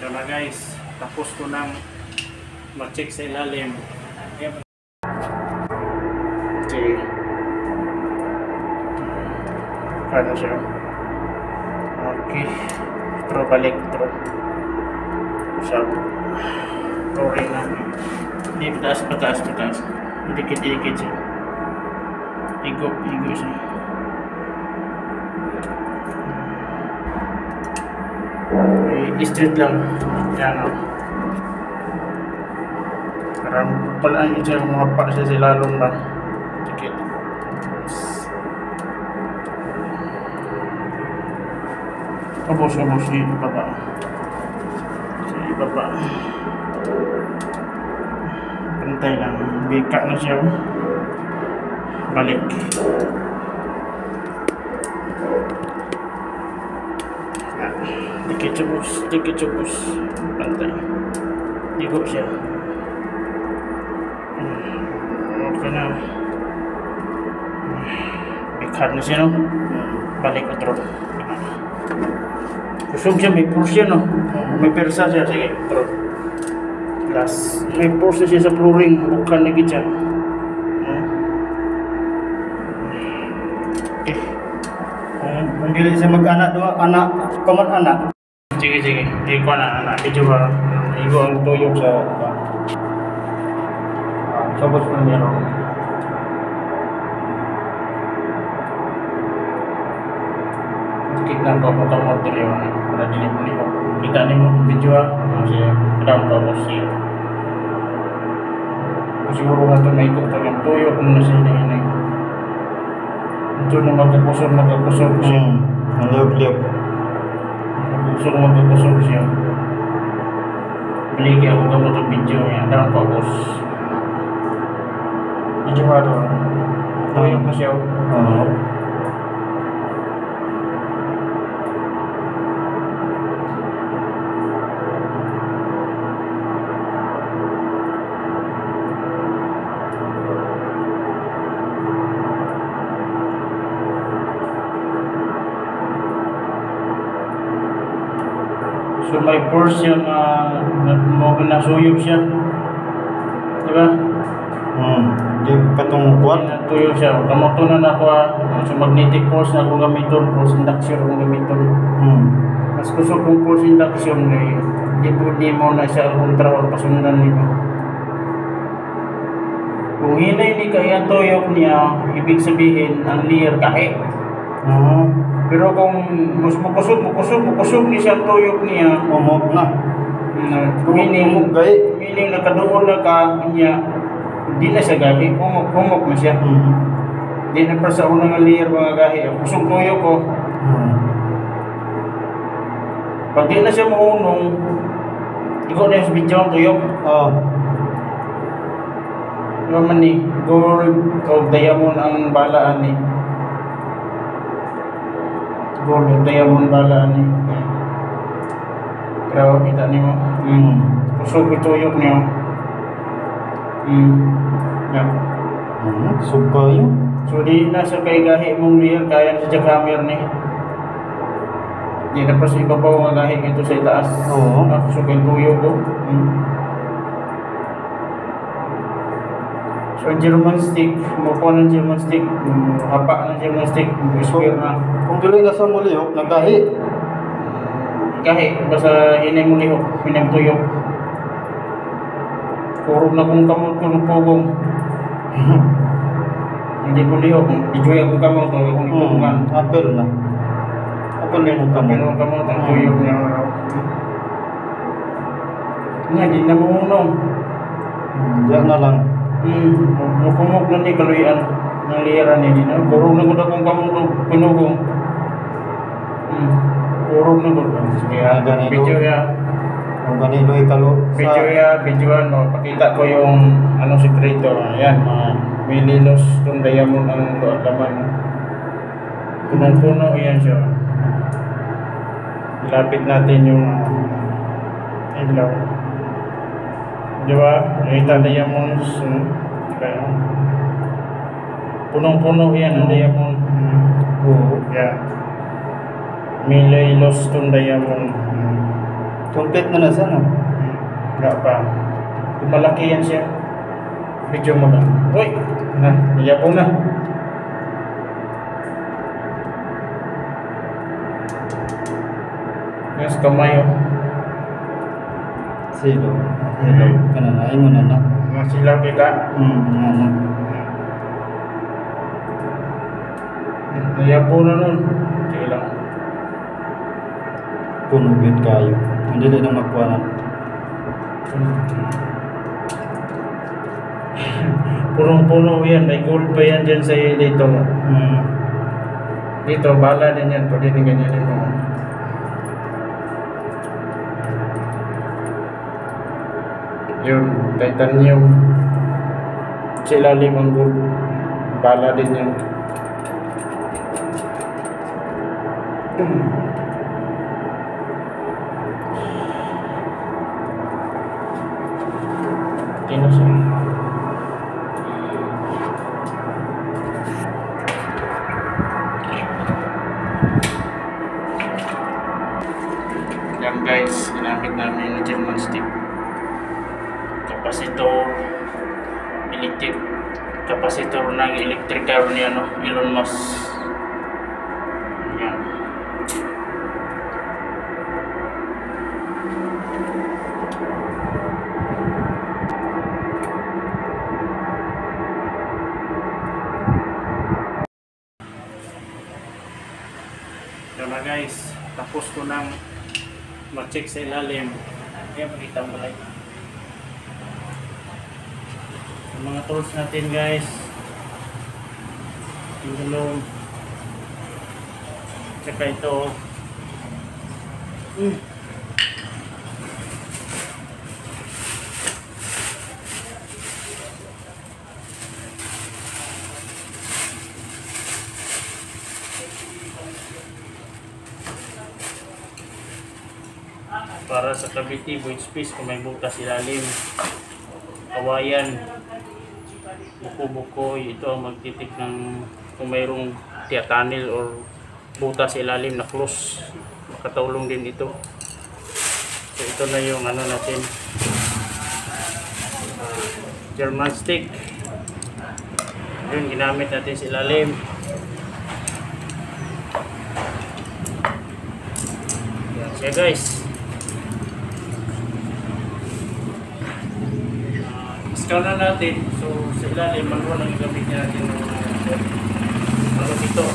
Yun na guys, tapos ko nang mag-check sa ilalim. Okay. Ano siya? Okay. Throw balik, throw. Siya. Throwing na. Hindi, pataas. Dikit siya. Igo siya. I-straight lang. Yan o. Parang palaan yun siya, mapapa siya sa lalong ba. Dikit. Kabos, ibaba. Ibaba. Pantay lang. Bika na siya. Balik. Dikit cubos. Pantay. Igo siya. Okay na. Bighan na siya, no? Balik otro. Kusog siya, may force siya, no? May persa siya. Sige, otro. Last. May force siya sa flooring. Bukan lagi siya. Okay. Kung dili siya mag-anak, common anak. Sige. Hindi ko na anak. Medyo ba? Igo ang tuyok sa... Sabot ko niya. Kita ko motor yun. Para dili ko. Kita ni mo video siya. Kadang ko siya. Siguro nga ito na ikot ang tuyok kung nasa hinay. Ito na magkakusog siya. Liyok. Magkakusog siya. Balik ako gamot ang video niya. Kadang ko video ba ito? Tuyok na siya. So may force yung nasuyog siya. Diba? Di katong kuwan. Tuyog siya. Kamoto na ako so magnetic force na akong gamiton. Force induction akong gamiton. Mas gusto kong force induction di mo na siya kontra o pasundan nito. Kung hinay ni kaya tuyog niya, ibig sabihin ang layer kahe. Pero kung mas mukusog ni siya tuyok niya, Umog na. meaning nakadoon na ka niya, hindi na siya gahi, kumok na siya. Hindi na pa sa unang layer mga gahi, kusog tuyok ko. Pag di na siya maunong, ikaw na yung video ang tuyok. Naman ni, gold o diamond ang balaan ni. Gold o diamond balaan ni. Pero kita ni mo. Kusog ituyok niyo. Yan. Suka yun. So di na sa kay gahi mong layer, kaya na sa jackhammer ni. Di na pa sa ibabaw nga gahi ito sa itaas. Kusog ituyok ko. So German stick, mukuha ng German stick, hapa ng German stick, square na. Kung dili na sa muliyok, nagahi. Gahi, basta hinay mo lihok, hinay mo tuyok. Kurog na kong kamot ko ng pugong. Hindi ko lihok, ijoy akong kamot, akong ipupungan. Apel na. Apel na yung kamot. Apel ng kamot, ang tuyok niya. Nga, di na maunong. Diyan na lang. Mukumok na ni kaluyan ng liyaran ni Dina. Kurog na ko na kong kamot o pinugong. Kurog na ko. Sige, video ya. Ang ganilo ikalo. Videoan mo. Pakita ko yung anong sekreto. Ayan, mga mililos itong diamond ang laman. Punong-puno yan siya. Ilapit natin yung ilaw. Diba? Nakita diamonds. Kaya punong-puno yan ang diamond. Yeah. Mililos itong diamond. Complete na na siya, no? Wala pa. Malaki yan siya. Video mo lang. Uy! Na, iyabong na. Yes, kamay oh. Silo. Silo. Kananain mo na na. Mga sila kita. Nga na. Iyabong na nun. Sige lang. Punugit kayo. Hindi na magkuhanan. Punong-puno yan. May gold pa yan dyan sa dito. Dito, bala din yan. Pwede din ganyanin mo. Yun, titanium. Sa ilalim ang gold. Bala din yan. Tino siya. Yan guys, ginamit namin yung German stick. Kapasitor, electric, kapasitor ng electric car ni Elon Musk. Yan. Ito na guys, tapos ko nang mag-check sa ilalim. Kaya makita mo lang. Ang mga tools natin guys, yung gulong, tsaka ito. Para sa cavity void space kung may butas ilalim, kawayan, buko-buko, ito ang magtitik ng kung mayroong tunnel or butas ilalim na close, makatulong din ito. So ito na yung natin, German stick. Yun, ginamit natin sa ilalim. Yan siya guys. Discount na natin. So sa ilalim, maluwa lang yung gamit natin ng dito.